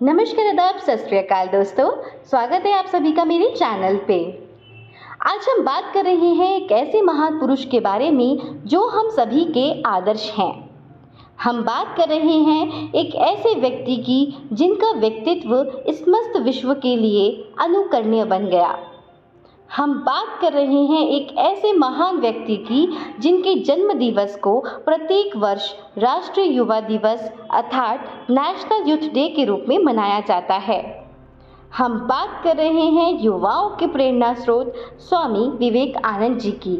नमस्कार, आदाब, सत श्री अकाल दोस्तों। स्वागत है आप सभी का मेरे चैनल पे। आज हम बात कर रहे हैं एक ऐसे महान पुरुष के बारे में जो हम सभी के आदर्श हैं। हम बात कर रहे हैं एक ऐसे व्यक्ति की जिनका व्यक्तित्व इस मस्त विश्व के लिए अनुकरणीय बन गया। हम बात कर रहे हैं एक ऐसे महान व्यक्ति की जिनके जन्म दिवस को प्रत्येक वर्ष राष्ट्रीय युवा दिवस अर्थात नेशनल यूथ डे के रूप में मनाया जाता है। हम बात कर रहे हैं युवाओं के प्रेरणा स्रोत स्वामी विवेकानंद जी की।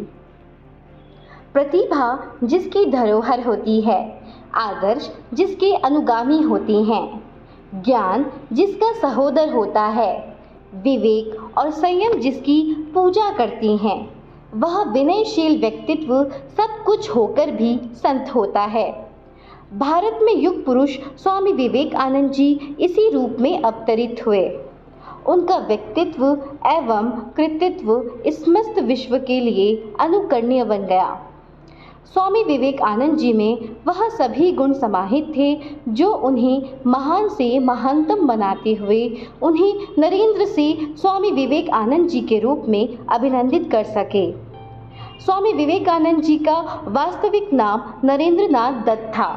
प्रतिभा जिसकी धरोहर होती है, आदर्श जिसके अनुगामी होते हैं, ज्ञान जिसका सहोदर होता है, विवेक और संयम जिसकी पूजा करती हैं, वह विनयशील व्यक्तित्व सब कुछ होकर भी संत होता है। भारत में युग पुरुष स्वामी विवेकानंद जी इसी रूप में अवतरित हुए। उनका व्यक्तित्व एवं कृतित्व इस मस्त विश्व के लिए अनुकरणीय बन गया। स्वामी विवेकानंद जी में वह सभी गुण समाहित थे जो उन्हें महान से महानतम बनाते हुए उन्हें नरेंद्र से स्वामी विवेकानंद जी के रूप में अभिनंदित कर सके। स्वामी विवेकानंद जी का वास्तविक नाम नरेंद्र नाथ दत्त था।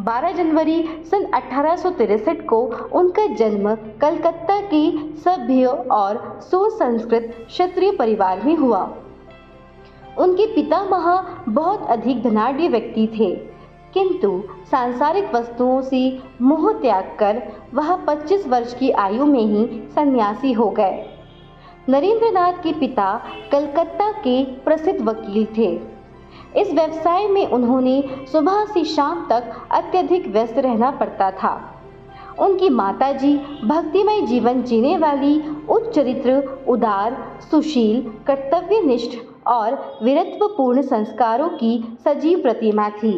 12 जनवरी सन 1863 को उनका जन्म कलकत्ता के सभ्य और सुसंस्कृत क्षत्रिय परिवार में हुआ। उनके पितामह बहुत अधिक धनाढ्य व्यक्ति थे, किंतु सांसारिक वस्तुओं से मोह त्याग कर वह 25 वर्ष की आयु में ही सन्यासी हो गए। नरेंद्र नाथ के पिता कलकत्ता के प्रसिद्ध वकील थे। इस व्यवसाय में उन्होंने सुबह से शाम तक अत्यधिक व्यस्त रहना पड़ता था। उनकी माताजी भक्तिमय जीवन जीने वाली उच्च चरित्र, उदार, सुशील, कर्तव्यनिष्ठ और वीरत्वपूर्ण संस्कारों की सजीव प्रतिमा थी।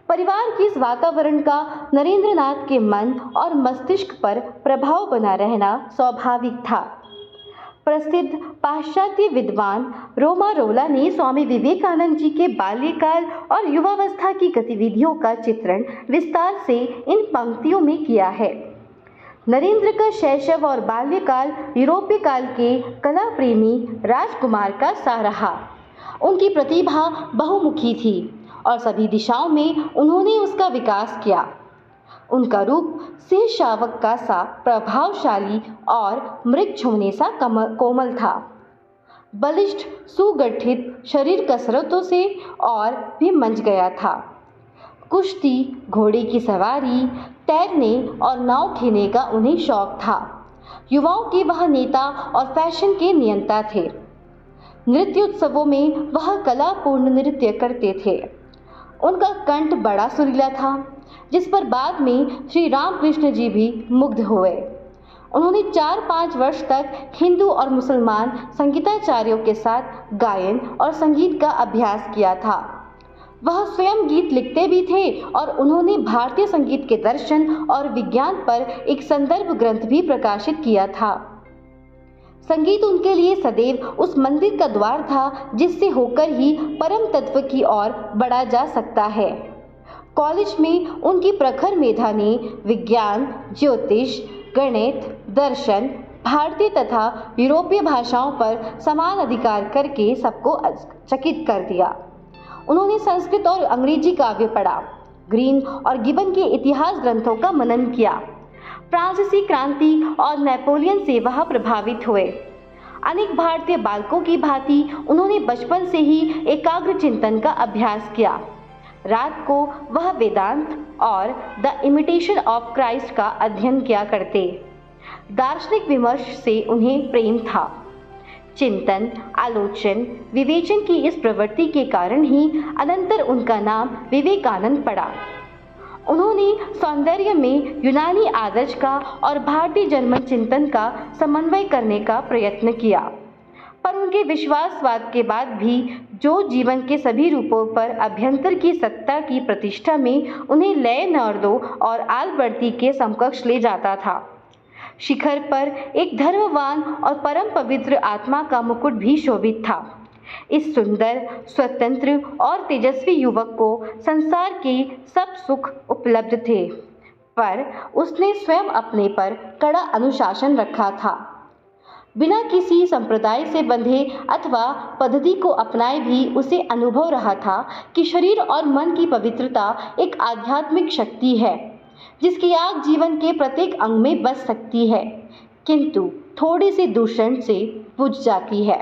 परिवार के इस वातावरण का नरेंद्र नाथ के मन और मस्तिष्क पर प्रभाव बना रहना स्वाभाविक था। प्रसिद्ध पाश्चात्य विद्वान रोमारोला ने स्वामी विवेकानंद जी के बाल्यकाल और युवावस्था की गतिविधियों का चित्रण विस्तार से इन पंक्तियों में किया है। नरेंद्र का शैशव और बाल्यकाल यूरोपीय काल के कला प्रेमी राजकुमार का सा रहा। उनकी प्रतिभा बहुमुखी थी और सभी दिशाओं में उन्होंने उसका विकास किया। उनका रूप सिंह शावक का सा प्रभावशाली और मृग छूने सा कोमल था। बलिष्ठ सुगठित शरीर कसरतों से और भी मंच गया था। कुश्ती, घोड़े की सवारी, तैरने और नाव खेने का उन्हें शौक था। युवाओं के वह नेता और फैशन के नियंता थे। नृत्योत्सवों में वह कलापूर्ण नृत्य करते थे। उनका कंठ बड़ा सुरीला था, जिस पर बाद में श्री रामकृष्ण जी भी मुग्ध हुए। उन्होंने 4-5 वर्ष तक हिंदू और मुसलमान संगीताचार्यों के साथ गायन और संगीत का अभ्यास किया था। वह स्वयं गीत लिखते भी थे और उन्होंने भारतीय संगीत के दर्शन और विज्ञान पर एक संदर्भ ग्रंथ भी प्रकाशित किया था। संगीत उनके लिए सदैव उस मंदिर का द्वार था जिससे होकर ही परम तत्व की ओर बढ़ा जा सकता है। कॉलेज में उनकी प्रखर मेधा ने विज्ञान, ज्योतिष, गणित, दर्शन, भारतीय तथा यूरोपीय भाषाओं पर समान अधिकार करके सबको चकित कर दिया। उन्होंने संस्कृत और अंग्रेजी काव्य पढ़ा, ग्रीन और गिबन के इतिहास ग्रंथों का मनन किया। फ्रांसीसी क्रांति और नेपोलियन से वह प्रभावित हुए। अनेक भारतीय बालकों की भांति उन्होंने बचपन से ही एकाग्र चिंतन का अभ्यास किया। रात को वह वेदांत और द इमिटेशन ऑफ क्राइस्ट का अध्ययन किया करते। दार्शनिक विमर्श से उन्हें प्रेम था। चिंतन, आलोचन, विवेचन की इस प्रवृत्ति के कारण ही अनंतर उनका नाम विवेकानंद पड़ा। उन्होंने सौंदर्य में यूनानी आदर्श का और भारतीय जर्मन चिंतन का समन्वय करने का प्रयत्न किया, पर उनके विश्वासवाद के बाद भी जो जीवन के सभी रूपों पर अभ्यंतर की सत्ता की प्रतिष्ठा में उन्हें लेनार्डो और आल्बर्टी के समकक्ष ले जाता था। शिखर पर एक धर्मवान और परम पवित्र आत्मा का मुकुट भी शोभित था। इस सुंदर, स्वतंत्र और तेजस्वी युवक को संसार के सब सुख उपलब्ध थे, पर उसने स्वयं अपने पर कड़ा अनुशासन रखा था। बिना किसी संप्रदाय से बंधे अथवा पद्धति को अपनाए भी उसे अनुभव रहा था कि शरीर और मन की पवित्रता एक आध्यात्मिक शक्ति है जिसकी आग जीवन के प्रत्येक अंग में बस सकती है, किंतु थोड़े से दूषण से बुझ जाती है।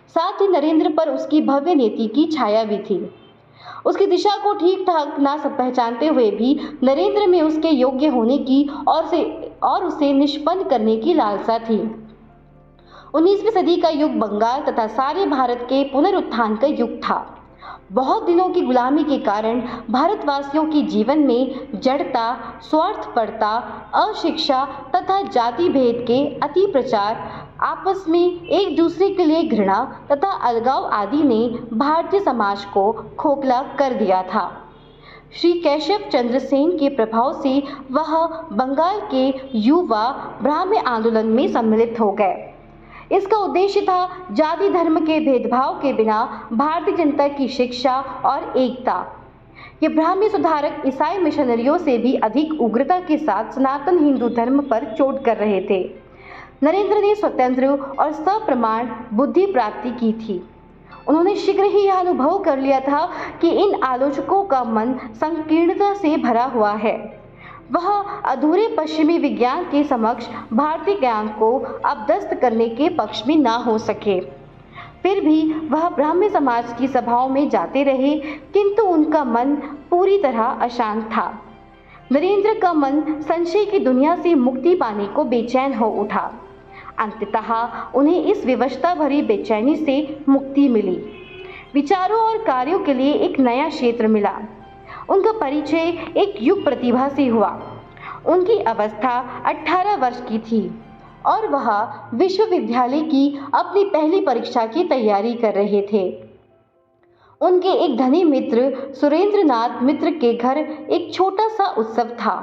साथ ही नरेंद्र पर उसकी भव्य नीति की छाया भी थी। उसकी दिशा को ठीक ठाक ना सब पहचानते हुए भी नरेंद्र में उसके योग्य होने की और उसे निष्पन्न करने की लालसा थी। 19वीं सदी का युग बंगाल तथा सारे भारत के पुनरुत्थान का युग था। बहुत दिनों की गुलामी के कारण भारतवासियों के जीवन में जड़ता, स्वार्थपरता, अशिक्षा तथा जाति भेद के अति प्रचार, आपस में एक दूसरे के लिए घृणा तथा अलगाव आदि ने भारतीय समाज को खोखला कर दिया था। श्री केशव चंद्र सेन के प्रभाव से वह बंगाल के युवा ब्राह्मण आंदोलन में सम्मिलित हो गए। इसका उद्देश्य था जाति धर्म के भेदभाव के बिना भारतीय जनता की शिक्षा और एकता। ये ब्राह्मी सुधारक ईसाई मिशनरियों से भी अधिक उग्रता के साथ सनातन हिंदू धर्म पर चोट कर रहे थे। नरेंद्र ने स्वतंत्र और सप्रमाण बुद्धि प्राप्ति की थी। उन्होंने शीघ्र ही यह अनुभव कर लिया था कि इन आलोचकों का मन संकीर्णता से भरा हुआ है। वह अधूरे पश्चिमी विज्ञान के समक्ष भारतीय ज्ञान को अपदस्थ करने के पक्ष में ना हो सके। फिर भी वह ब्राह्मण समाज की सभाओं में जाते रहे, किंतु उनका मन पूरी तरह अशांत था। नरेंद्र का मन संशय की दुनिया से मुक्ति पाने को बेचैन हो उठा। अंततः उन्हें इस विवशता भरी बेचैनी से मुक्ति मिली। विचारों और कार्यों के लिए एक नया क्षेत्र मिला। उनका परिचय एक युग प्रतिभा से हुआ। उनकी अवस्था 18 वर्ष की थी और वह विश्वविद्यालय की अपनी पहली परीक्षा की तैयारी कर रहे थे। उनके एक धनी मित्र सुरेंद्रनाथ मित्र के घर एक छोटा सा उत्सव था।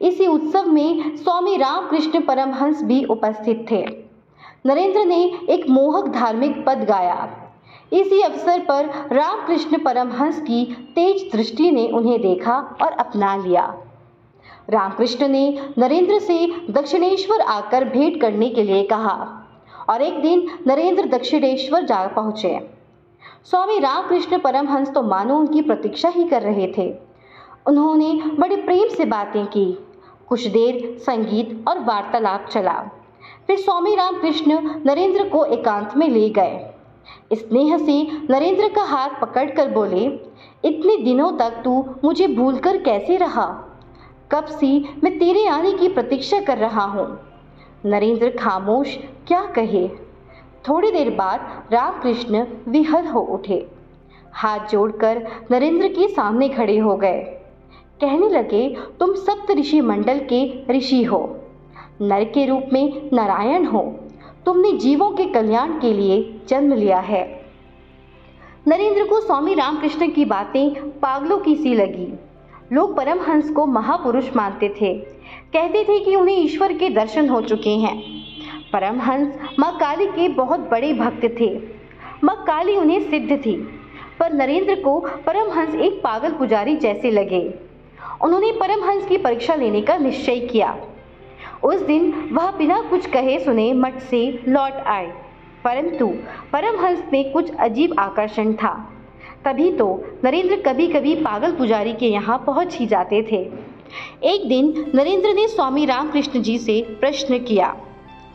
इसी उत्सव में स्वामी रामकृष्ण परमहंस भी उपस्थित थे। नरेंद्र ने एक मोहक धार्मिक पद गाया। इसी अवसर पर रामकृष्ण परमहंस की तेज दृष्टि ने उन्हें देखा और अपना लिया। रामकृष्ण ने नरेंद्र से दक्षिणेश्वर आकर भेंट करने के लिए कहा और एक दिन नरेंद्र दक्षिणेश्वर जा पहुंचे। स्वामी रामकृष्ण परमहंस तो मानो उनकी प्रतीक्षा ही कर रहे थे। उन्होंने बड़े प्रेम से बातें की। कुछ देर संगीत और वार्तालाप चला। फिर स्वामी रामकृष्ण नरेंद्र को एकांत में ले गए। स्नेह से नरेंद्र का हाथ पकड़कर बोले, इतने दिनों तक तू मुझे भूलकर कैसे रहा? कब से मैं तेरे आने की प्रतीक्षा कर रहा हूँ। नरेंद्र खामोश, क्या कहे। थोड़ी देर बाद रामकृष्ण विहल हो उठे। हाथ जोड़कर नरेंद्र के सामने खड़े हो गए। कहने लगे, तुम सप्त ऋषि मंडल के ऋषि हो, नर के रूप में नारायण हो। तुमने जीवों के कल्याण के लिए जन्म लिया है। नरेंद्र को स्वामी रामकृष्ण की बातें पागलों की सी लगी। लोग परमहंस को महापुरुष मानते थे। कहते थे कि उन्हें ईश्वर के दर्शन हो चुके हैं। परमहंस माँ काली के बहुत बड़े भक्त थे। माँ काली उन्हें सिद्ध थी, पर नरेंद्र को परमहंस एक पागल पुजारी जैसे लगे। उन्होंने परमहंस की परीक्षा लेने का निश्चय किया। उस दिन वह बिना कुछ कहे सुने मठ से लौट आए, परंतु परमहंस में कुछ अजीब आकर्षण था। तभी तो नरेंद्र कभी कभी पागल पुजारी के यहाँ पहुँच ही जाते थे। एक दिन नरेंद्र ने स्वामी रामकृष्ण जी से प्रश्न किया,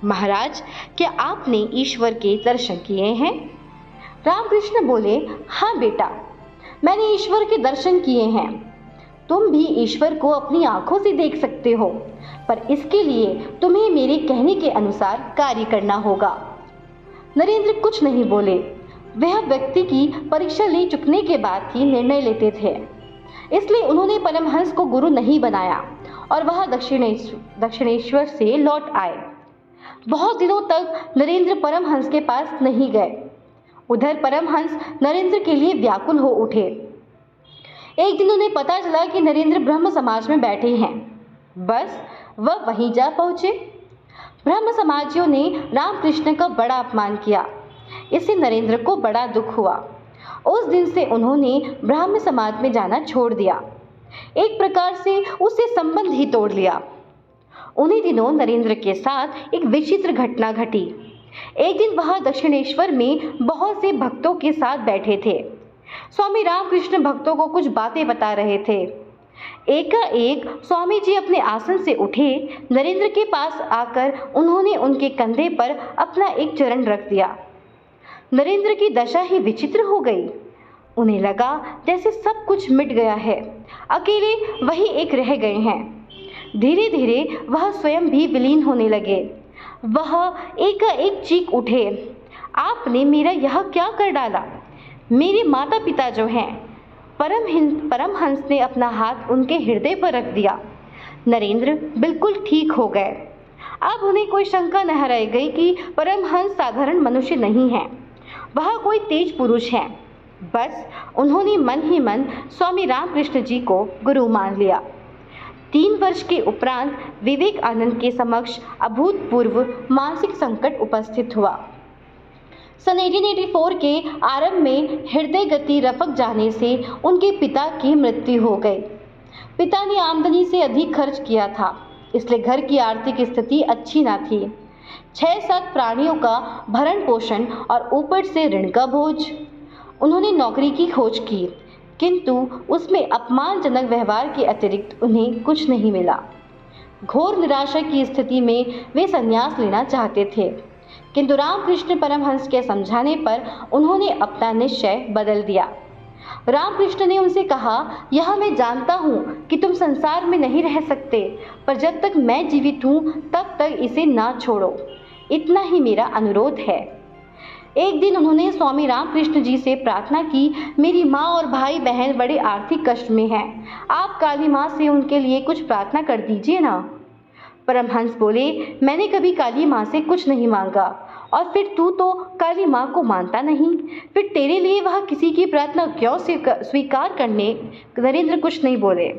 महाराज, क्या आपने ईश्वर के दर्शन किए हैं? रामकृष्ण बोले, हाँ बेटा, मैंने ईश्वर के दर्शन किए हैं। तुम भी ईश्वर को अपनी आंखों से देख सकते हो, पर इसके लिए तुम्हें मेरे कहने के अनुसार कार्य करना होगा। नरेंद्र कुछ नहीं बोले। वह व्यक्ति की परीक्षा ले चुकने के बाद ही निर्णय लेते थे, इसलिए उन्होंने परमहंस को गुरु नहीं बनाया और वह दक्षिणेश्वर से लौट आए। बहुत दिनों तक नरेंद्र परमहंस के पास नहीं गए। उधर परमहंस नरेंद्र के लिए व्याकुल हो उठे। एक दिन उन्हें पता चला कि नरेंद्र ब्रह्म समाज में बैठे हैं। बस वह वहीं जा पहुँचे। ब्रह्म समाजियों ने रामकृष्ण का बड़ा अपमान किया। इससे नरेंद्र को बड़ा दुख हुआ। उस दिन से उन्होंने ब्राह्मण समाज में जाना छोड़ दिया। एक प्रकार से उससे संबंध ही तोड़ लिया। उन्हीं दिनों नरेंद्र के साथ एक विचित्र घटना घटी। एक दिन वह दक्षिणेश्वर में बहुत से भक्तों के साथ बैठे थे। स्वामी रामकृष्ण भक्तों को कुछ बातें बता रहे थे। एकाएक स्वामी जी अपने आसन से उठे। नरेंद्र के पास आकर उन्होंने उनके कंधे पर अपना एक चरण रख दिया। नरेंद्र की दशा ही विचित्र हो गई। उन्हें लगा जैसे सब कुछ मिट गया है, अकेले वही एक रह गए हैं। धीरे धीरे वह स्वयं भी विलीन होने लगे। वह एकाएक चीख उठे, आपने मेरा यह क्या कर डाला? मेरे माता पिता जो हैं। परमहंस ने अपना हाथ उनके हृदय पर रख दिया। नरेंद्र बिल्कुल ठीक हो गए। अब उन्हें कोई शंका न रह गई कि परमहंस साधारण मनुष्य नहीं है, वह कोई तेज पुरुष है। बस उन्होंने मन ही मन स्वामी रामकृष्ण जी को गुरु मान लिया। 3 वर्ष के उपरांत विवेकानंद के समक्ष अभूतपूर्व मानसिक संकट उपस्थित हुआ। सन 1884 के आरंभ में हृदय गति रफक जाने से उनके पिता की मृत्यु हो गई। पिता ने आमदनी से अधिक खर्च किया था, इसलिए घर की आर्थिक स्थिति अच्छी ना थी। 6-7 प्राणियों का भरण पोषण और ऊपर से ऋण का बोझ। उन्होंने नौकरी की खोज की, किंतु उसमें अपमानजनक व्यवहार के अतिरिक्त उन्हें कुछ नहीं मिला। घोर निराशा की स्थिति में वे संन्यास लेना चाहते थे, किंतु रामकृष्ण परमहंस के समझाने पर उन्होंने अपना निश्चय बदल दिया। रामकृष्ण ने उनसे कहा, यह मैं जानता हूँ कि तुम संसार में नहीं रह सकते, पर जब तक मैं जीवित हूँ तब तक इसे ना छोड़ो। इतना ही मेरा अनुरोध है। एक दिन उन्होंने स्वामी रामकृष्ण जी से प्रार्थना की, मेरी माँ और भाई बहन बड़े आर्थिक कष्ट में हैं, आप काली माँ से उनके लिए कुछ प्रार्थना कर दीजिए ना। परमहंस बोले, मैंने कभी काली माँ से कुछ नहीं मांगा, और फिर तू तो काली माँ को मानता नहीं, फिर तेरे लिए वह किसी की प्रार्थना क्यों स्वीकार करने? नरेंद्र कुछ नहीं बोले।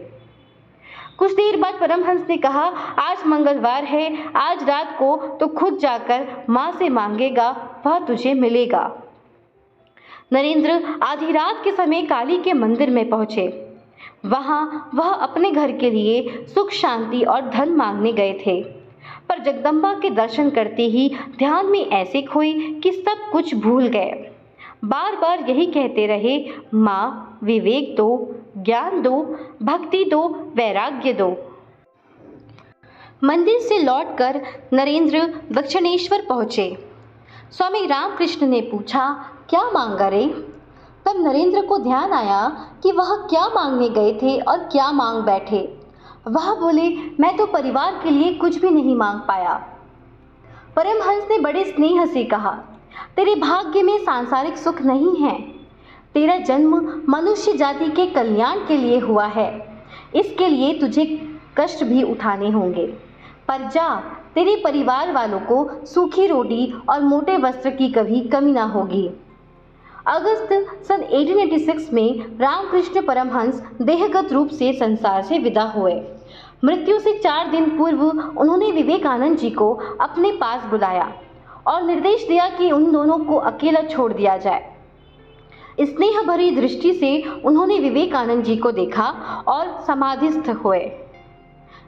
कुछ देर बाद परमहंस ने कहा, आज मंगलवार है, आज रात को तो खुद जाकर माँ से मांगेगा, वह तुझे मिलेगा। नरेंद्र आधी रात के समय काली के मंदिर में पहुंचे। वहां वह अपने घर के लिए सुख शांति और धन मांगने गए थे, पर जगदम्बा के दर्शन करते ही ध्यान में ऐसे खोई कि सब कुछ भूल गए। बार बार यही कहते रहे, माँ विवेक दो, ज्ञान दो, भक्ति दो, वैराग्य दो। मंदिर से लौटकर नरेंद्र दक्षिणेश्वर पहुंचे। स्वामी रामकृष्ण ने पूछा, क्या मांगा रे? तब नरेंद्र को ध्यान आया कि वह क्या मांगने गए थे और क्या मांग बैठे। वह बोले, मैं तो परिवार के लिए कुछ भी नहीं मांग पाया। परमहंस ने बड़े स्नेह से कहा, तेरे भाग्य में सांसारिक सुख नहीं है। तेरा जन्म मनुष्य जाति के कल्याण के लिए हुआ है, इसके लिए तुझे कष्ट भी उठाने होंगे। पर जा, तेरे परिवार वालों को सूखी रोटी और मोटे वस्त्र की कभी कमी ना होगी। अगस्त सन 1886 में रामकृष्ण परमहंस देहगत रूप से संसार से विदा हुए। मृत्यु से 4 दिन पूर्व उन्होंने विवेकानंद जी को अपने पास बुलाया और निर्देश दिया कि उन दोनों को अकेला छोड़ दिया जाए। स्नेह भरी दृष्टि से उन्होंने विवेकानंद जी को देखा और समाधिस्थ हुए।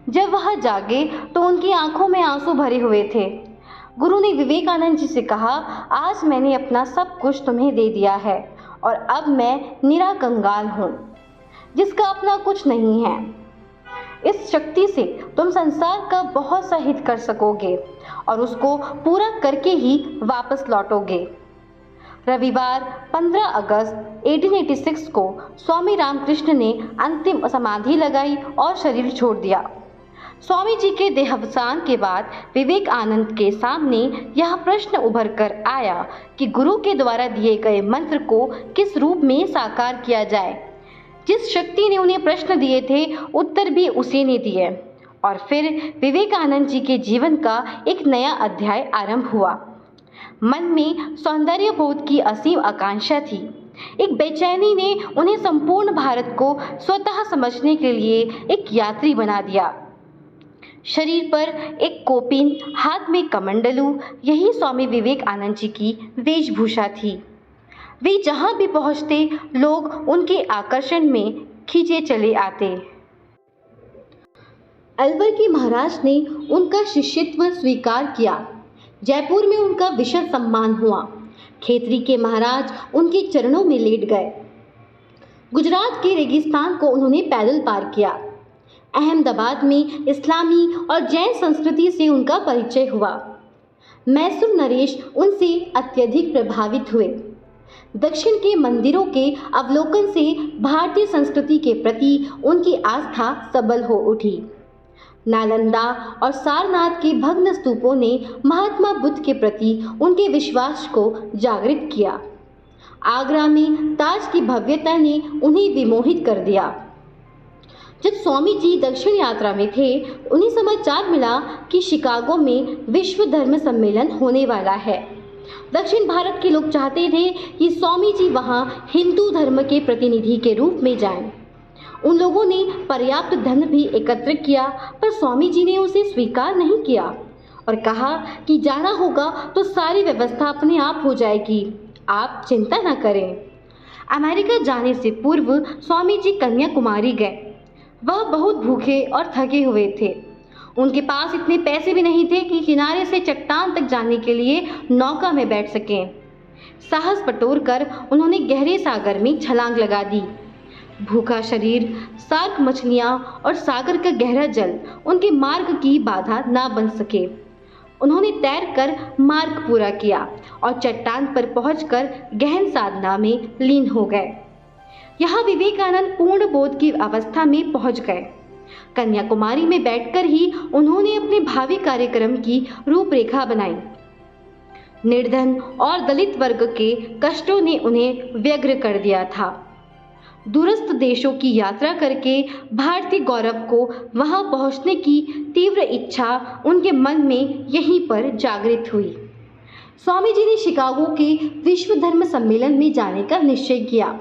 जब वह जागे तो उनकी आंखों में आंसू भरे हुए थे। गुरु ने विवेकानंद जी से कहा, आज मैंने अपना सब कुछ तुम्हें दे दिया है और अब मैं निरा कंगाल हूँ, जिसका अपना कुछ नहीं है। इस शक्ति से तुम संसार का बहुत सा हित कर सकोगे और उसको पूरा करके ही वापस लौटोगे। रविवार 15 अगस्त 1886 को स्वामी रामकृष्ण ने अंतिम समाधि लगाई और शरीर छोड़ दिया। स्वामी जी के देहावसान के बाद विवेकानंद के सामने यह प्रश्न उभर कर आया कि गुरु के द्वारा दिए गए मंत्र को किस रूप में साकार किया जाए। जिस शक्ति ने उन्हें प्रश्न दिए थे, उत्तर भी उसी ने दिए और फिर विवेकानंद जी के जीवन का एक नया अध्याय आरंभ हुआ। मन में सौंदर्य बोध की असीम आकांक्षा थी। एक बेचैनी ने उन्हें संपूर्ण भारत को स्वतः समझने के लिए एक यात्री बना दिया। शरीर पर एक कोपिन, हाथ में कमंडलू, यही स्वामी विवेकानंद जी की वेशभूषा थी। वे जहाँ भी पहुँचते लोग उनके आकर्षण में खींचे चले आते। अलवर के महाराज ने उनका शिष्यत्व स्वीकार किया। जयपुर में उनका विशद सम्मान हुआ। खेतरी के महाराज उनके चरणों में लेट गए। गुजरात के रेगिस्तान को उन्होंने पैदल पार किया। अहमदाबाद में इस्लामी और जैन संस्कृति से उनका परिचय हुआ। मैसूर नरेश उनसे अत्यधिक प्रभावित हुए। दक्षिण के मंदिरों के अवलोकन से भारतीय संस्कृति के प्रति उनकी आस्था सबल हो उठी। नालंदा और सारनाथ के भग्न स्तूपों ने महात्मा बुद्ध के प्रति उनके विश्वास को जागृत किया। आगरा में ताज की भव्यता ने उन्हें विमोहित कर दिया। जब स्वामी जी दक्षिण यात्रा में थे, उन्हें समाचार मिला कि शिकागो में विश्व धर्म सम्मेलन होने वाला है। दक्षिण भारत के लोग चाहते थे कि स्वामी जी वहां हिंदू धर्म के प्रतिनिधि के रूप में जाएं। उन लोगों ने पर्याप्त धन भी एकत्र किया, पर स्वामी जी ने उसे स्वीकार नहीं किया और कहा कि जाना होगा तो सारी व्यवस्था अपने आप हो जाएगी, आप चिंता न करें। अमेरिका जाने से पूर्व स्वामी जी कन्याकुमारी गए। वह बहुत भूखे और थके हुए थे। उनके पास इतने पैसे भी नहीं थे कि किनारे से चट्टान तक जाने के लिए नौका में बैठ सकें। साहस बटोर कर उन्होंने गहरे सागर में छलांग लगा दी। भूखा शरीर, सार्क मछलियाँ और सागर का गहरा जल उनके मार्ग की बाधा ना बन सके। उन्होंने तैरकर मार्ग पूरा किया और चट्टान पर पहुंचकर गहन साधना में लीन हो गए। यहाँ विवेकानंद पूर्ण बोध की अवस्था में पहुंच गए। कन्याकुमारी में बैठकर ही उन्होंने अपने भावी कार्यक्रम की रूपरेखा बनाई। निर्धन और दलित वर्ग के कष्टों ने उन्हें व्यग्र कर दिया था। दूरस्थ देशों की यात्रा करके भारतीय गौरव को वहां पहुंचने की तीव्र इच्छा उनके मन में यहीं पर जागृत हुई। स्वामी जी ने शिकागो के विश्व धर्म सम्मेलन में जाने का निश्चय किया।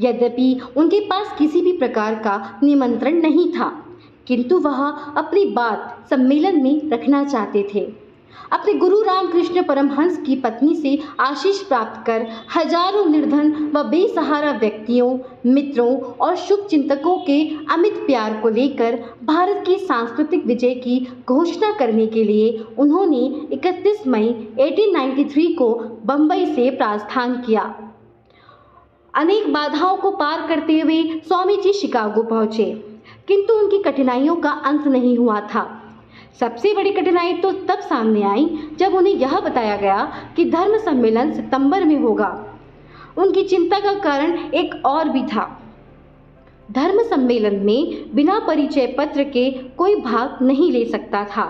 यद्यपि उनके पास किसी भी प्रकार का निमंत्रण नहीं था, किंतु वह अपनी बात सम्मेलन में रखना चाहते थे। अपने गुरु रामकृष्ण परमहंस की पत्नी से आशीष प्राप्त कर हजारों निर्धन व बेसहारा व्यक्तियों, मित्रों और शुभ चिंतकों के अमित प्यार को लेकर भारत की सांस्कृतिक विजय की घोषणा करने के लिए उन्होंने 31 मई 1893 को बंबई से प्रस्थान किया। अनेक बाधाओं को पार करते हुए स्वामी जी शिकागो पहुंचे, किंतु उनकी कठिनाइयों का अंत नहीं हुआ था। सबसे बड़ी कठिनाई तो तब सामने आई जब उन्हें यह बताया गया कि धर्म सम्मेलन सितंबर में होगा। उनकी चिंता का कारण एक और भी था। धर्म सम्मेलन में बिना परिचय पत्र के कोई भाग नहीं ले सकता था।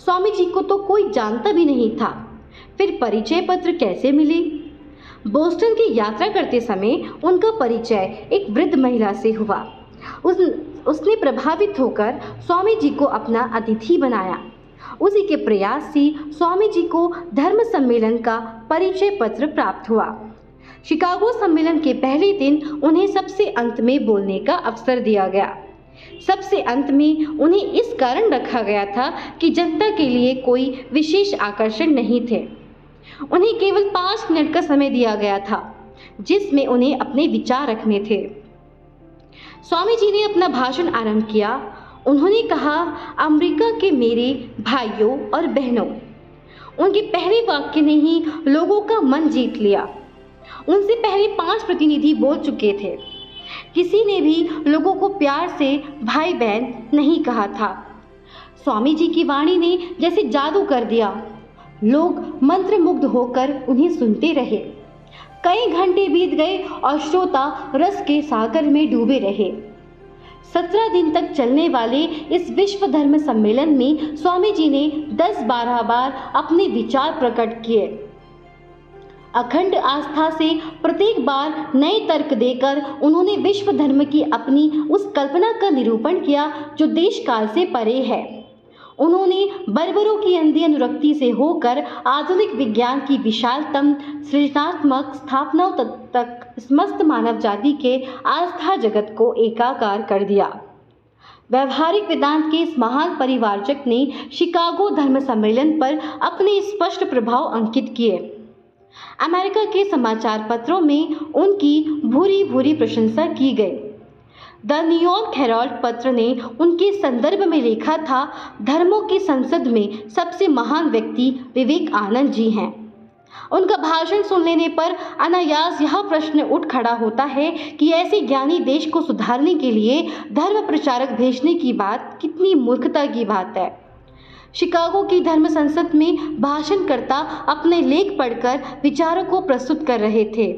स्वामी जी को तो कोई जानता भी नहीं था, फिर परिचय पत्र कैसे मिले? बोस्टन की यात्रा करते समय उनका परिचय एक वृद्ध महिला से हुआ। उसने प्रभावित होकर स्वामी जी को अपना अतिथि बनाया। उसी के प्रयास से स्वामी जी को धर्म सम्मेलन का परिचय पत्र प्राप्त हुआ। शिकागो सम्मेलन के पहले दिन उन्हें सबसे अंत में बोलने का अवसर दिया गया। सबसे अंत में उन्हें इस कारण रखा गया था कि जनता के लिए कोई विशेष आकर्षण नहीं थे। उन्हें केवल 5 मिनट का समय दिया गया था, जिसमें उन्हें अपने विचार रखने थे। स्वामी जी ने अपना भाषण आरंभ किया। उन्होंने कहा, अमेरिका के मेरे भाइयों और बहनों। उनके पहले वाक्य ने ही लोगों का मन जीत लिया। उनसे पहले 5 प्रतिनिधि बोल चुके थे। किसी ने भी लोगों को प्यार से भाई बहन नहीं कहा था। स्वामी जी की वाणी ने जैसे जादू कर दिया। लोग मंत्रमुग्ध होकर उन्हें सुनते रहे। कई घंटे बीत गए और श्रोता रस के सागर में डूबे रहे। 17 दिन तक चलने वाले इस विश्व धर्म सम्मेलन में स्वामी जी ने 10-12 बार अपने विचार प्रकट किए। अखंड आस्था से प्रत्येक बार नए तर्क देकर उन्होंने विश्व धर्म की अपनी उस कल्पना का निरूपण किया जो देश काल से परे है। उन्होंने बर्बरों की अंधी अनुरक्ति से होकर आधुनिक विज्ञान की विशालतम सृजनात्मक स्थापनाओं तक समस्त मानव जाति के आस्था जगत को एकाकार कर दिया। व्यवहारिक वेदांत के इस महान परिवारजक ने शिकागो धर्म सम्मेलन पर अपने स्पष्ट प्रभाव अंकित किए। अमेरिका के समाचार पत्रों में उनकी भूरी भूरी प्रशंसा की गई। द न्यूयॉर्क हेराल्ड पत्र ने उनके संदर्भ में लिखा था, धर्मों की संसद में सबसे महान व्यक्ति विवेकानंद जी हैं। उनका भाषण सुन लेने पर अनायास यह प्रश्न उठ खड़ा होता है कि ऐसे ज्ञानी देश को सुधारने के लिए धर्म प्रचारक भेजने की बात कितनी मूर्खता की बात है। शिकागो की धर्म संसद में भाषणकर्ता अपने लेख पढ़कर विचारों को प्रस्तुत कर रहे थे,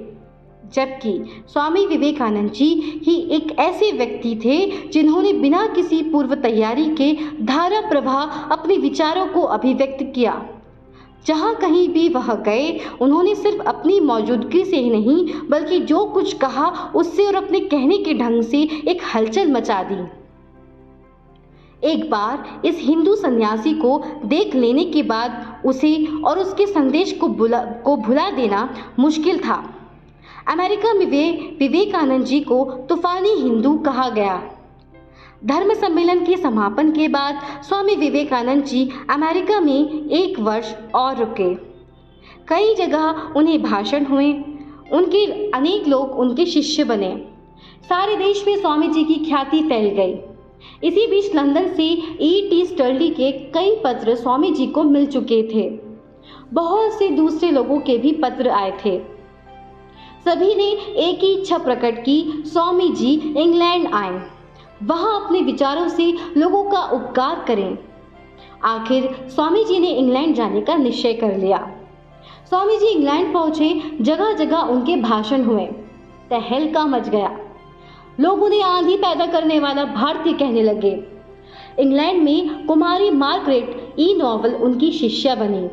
जबकि स्वामी विवेकानंद जी ही एक ऐसे व्यक्ति थे जिन्होंने बिना किसी पूर्व तैयारी के धारा प्रवाह अपने विचारों को अभिव्यक्त किया। जहाँ कहीं भी वह गए, उन्होंने सिर्फ अपनी मौजूदगी से ही नहीं बल्कि जो कुछ कहा उससे और अपने कहने के ढंग से एक हलचल मचा दी। एक बार इस हिंदू सन्यासी को देख लेने के बाद उसे और उसके संदेश को भुला देना मुश्किल था। अमेरिका में विवेकानंद जी को तूफानी हिंदू कहा गया। धर्म सम्मेलन के समापन के बाद स्वामी विवेकानंद जी अमेरिका में 1 वर्ष और रुके। कई जगह उन्हें भाषण हुए, उनके अनेक लोग उनके शिष्य बने। सारे देश में स्वामी जी की ख्याति फैल गई। इसी बीच लंदन से E.T. स्टर्ली के कई पत्र स्वामी जी को मिल चुके थे। बहुत से दूसरे लोगों के भी पत्र आए थे। सभी ने एक ही इच्छा प्रकट की, स्वामी जी इंग्लैंड आए, वहां अपने विचारों से लोगों का उपकार करें। आखिर स्वामी जी ने इंग्लैंड जाने का निश्चय कर लिया। स्वामी जी इंग्लैंड पहुंचे, जगह जगह उनके भाषण हुए, तहलका मच गया। लोग उन्हें आंधी पैदा करने वाला भारतीय कहने लगे। इंग्लैंड में कुमारी मार्गरेट ई नोवेल उनकी शिष्या बनी।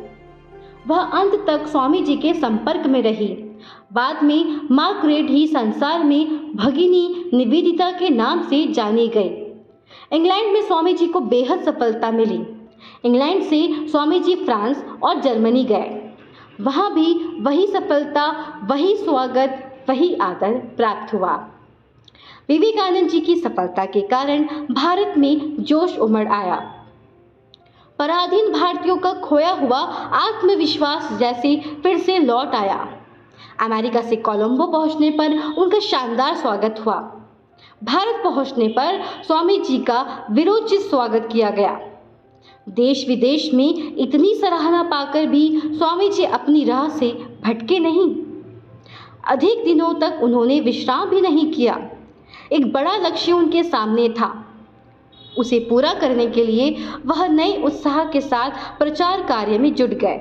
वह अंत तक स्वामी जी के संपर्क में रही। बाद में मार्गरेट ही संसार में भगिनी निवेदिता के नाम से जानी गई। इंग्लैंड में स्वामी जी को बेहद सफलता मिली। इंग्लैंड से स्वामी जी फ्रांस और जर्मनी गए। वहाँ भी वही सफलता, वही स्वागत, वही आदर प्राप्त हुआ। विवेकानंद जी की सफलता के कारण भारत में जोश उमड़ आया। पराधीन भारतीयों का खोया हुआ आत्मविश्वास जैसे फिर से लौट आया। अमेरिका से कोलंबो पहुंचने पर उनका शानदार स्वागत हुआ। भारत पहुंचने पर स्वामी जी का वीरोचित स्वागत किया गया। देश विदेश में इतनी सराहना पाकर भी स्वामी जी अपनी राह से भटके नहीं। अधिक दिनों तक उन्होंने विश्राम भी नहीं किया। एक बड़ा लक्ष्य उनके सामने था। उसे पूरा करने के लिए वह नए उत्साह के साथ प्रचार कार्य में जुट गए।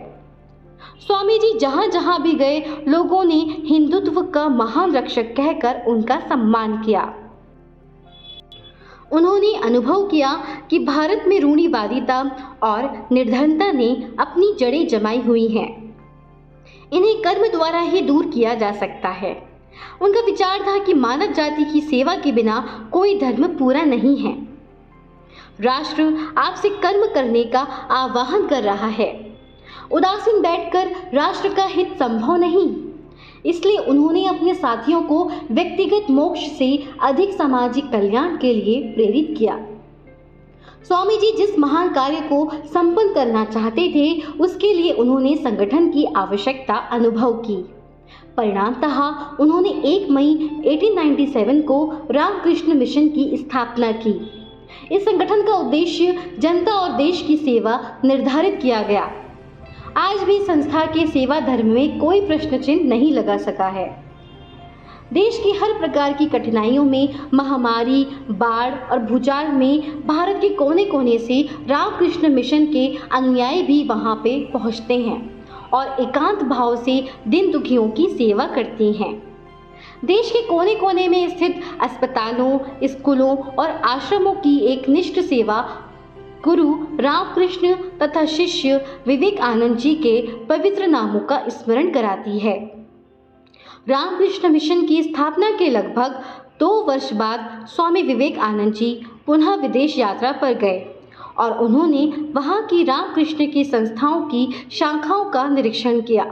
स्वामी जी जहां जहां भी गए, लोगों ने हिंदुत्व का महान रक्षक कहकर उनका सम्मान किया। उन्होंने अनुभव किया कि भारत में रूढ़िवादिता और निर्धनता ने अपनी जड़ें जमाई हुई हैं। इन्हें कर्म द्वारा ही दूर किया जा सकता है। उनका विचार था कि मानव जाति की सेवा के बिना कोई धर्म पूरा नहीं है। राष्ट्र आपसे कर्म करने का आह्वान कर रहा है। उदासीन बैठकर राष्ट्र का हित संभव नहीं। इसलिए उन्होंने अपने साथियों को व्यक्तिगत मोक्ष से अधिक सामाजिक कल्याण के लिए प्रेरित किया। स्वामी जी जिस महान कार्य को संपन्न करना चाहते थे, उसके लिए उन्होंने संगठन की आवश्यकता अनुभव की। परिणामतः उन्होंने 1 मई 1897 को रामकृष्ण मिशन की स्थापना की। इस संगठन का उद्देश्य जनता और देश की सेवा निर्धारित किया गया। आज भी संस्था के सेवा धर्म में कोई प्रश्न चिन्ह नहीं लगा सका है। देश की हर प्रकार की कठिनाइयों में, महामारी, बाढ़ और भूचाल में भारत के कोने कोने से रामकृष्ण मिशन के अनुयायी भी वहां पे पहुंचते हैं और एकांत भाव से दिन दुखियों की सेवा करते हैं। देश के कोने कोने में स्थित अस्पतालों, स्कूलों और आश्रमों की एक निष्ठ सेवा गुरु रामकृष्ण तथा शिष्य विवेकानंद जी के पवित्र नामों का स्मरण कराती है। रामकृष्ण मिशन की स्थापना के लगभग 2 वर्ष बाद स्वामी विवेकानंद जी पुनः विदेश यात्रा पर गए और उन्होंने वहां की रामकृष्ण की संस्थाओं की शाखाओं का निरीक्षण किया।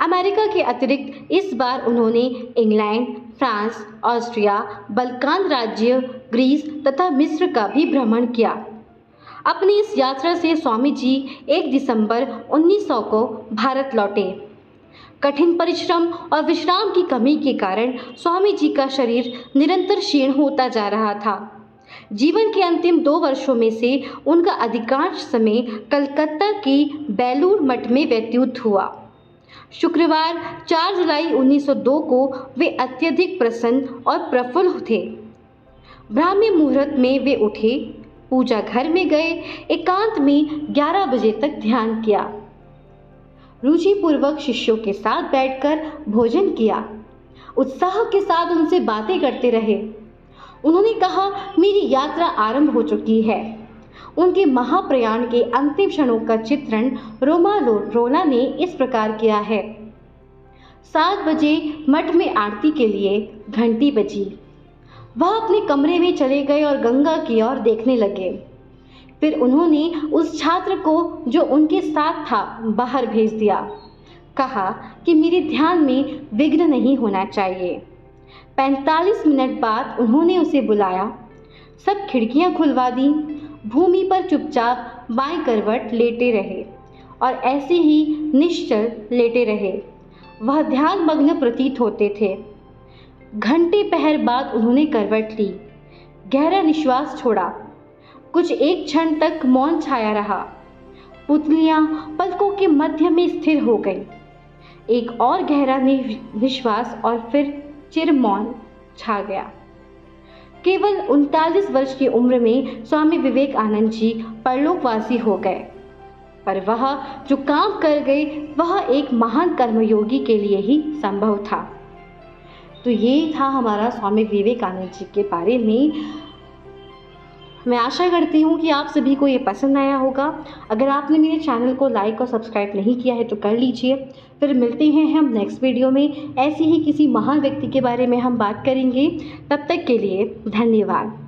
अमेरिका के अतिरिक्त इस बार उन्होंने इंग्लैंड, फ्रांस, ऑस्ट्रिया, बल्कान राज्य, ग्रीस तथा मिस्र का भी भ्रमण किया। अपनी इस यात्रा से स्वामी जी 1 दिसंबर 1900 को भारत लौटे। कठिन परिश्रम और विश्राम की कमी के कारण स्वामी जी का शरीर निरंतर क्षीण होता जा रहा था। जीवन के अंतिम 2 वर्षों में से उनका अधिकांश समय कलकत्ता के बेलूर मठ में व्यतीत हुआ। शुक्रवार 4 जुलाई 1902 को वे अत्यधिक प्रसन्न और प्रफुल्ल थे। ब्राह्मी मुहूर्त में वे उठे, पूजा घर में गए, एकांत में 11 बजे तक ध्यान किया, रुचिपूर्वक शिष्यों के साथ बैठकर भोजन किया, उत्साह के साथ उनसे बातें करते रहे। उन्होंने कहा, मेरी यात्रा आरंभ हो चुकी है। उनके महाप्रयाण के अंतिम क्षणों का चित्रण रोमालोना ने इस प्रकार किया है। 7 बजे मठ में आरती के लिए घंटी बजी। वह अपने कमरे में चले गए और गंगा की ओर देखने लगे। फिर उन्होंने उस छात्र को जो उनके साथ था बाहर भेज दिया। कहा कि मेरे ध्यान में विघ्न नहीं होना चाहिए। 45 मिनट बाद उन्होंने उसे बुलाया। सब खिड़कियां खुलवा दी। भूमि पर चुपचाप बाएं करवट लेटे रहे और ऐसे ही निश्चल लेटे रहे। वह ध्यान मग्न प्रतीत होते थे। घंटे पहर बाद उन्होंने करवट ली, गहरा निश्वास छोड़ा। कुछ एक क्षण तक मौन छाया रहा। पुतलियां पलकों के मध्य में स्थिर हो गईं। एक और गहरा निश्वास और फिर चिर मौन छा गया। केवल 39 वर्ष की उम्र में स्वामी विवेकानंद जी परलोकवासी हो गए, पर वह जो काम कर गए वह एक महान कर्मयोगी के लिए ही संभव था। तो ये था हमारा स्वामी विवेकानंद जी के बारे में। मैं आशा करती हूँ कि आप सभी को ये पसंद आया होगा। अगर आपने मेरे चैनल को लाइक और सब्सक्राइब नहीं किया है तो कर लीजिए। फिर मिलते हैं हम नेक्स्ट वीडियो में। ऐसे ही किसी महान व्यक्ति के बारे में हम बात करेंगे। तब तक के लिए धन्यवाद।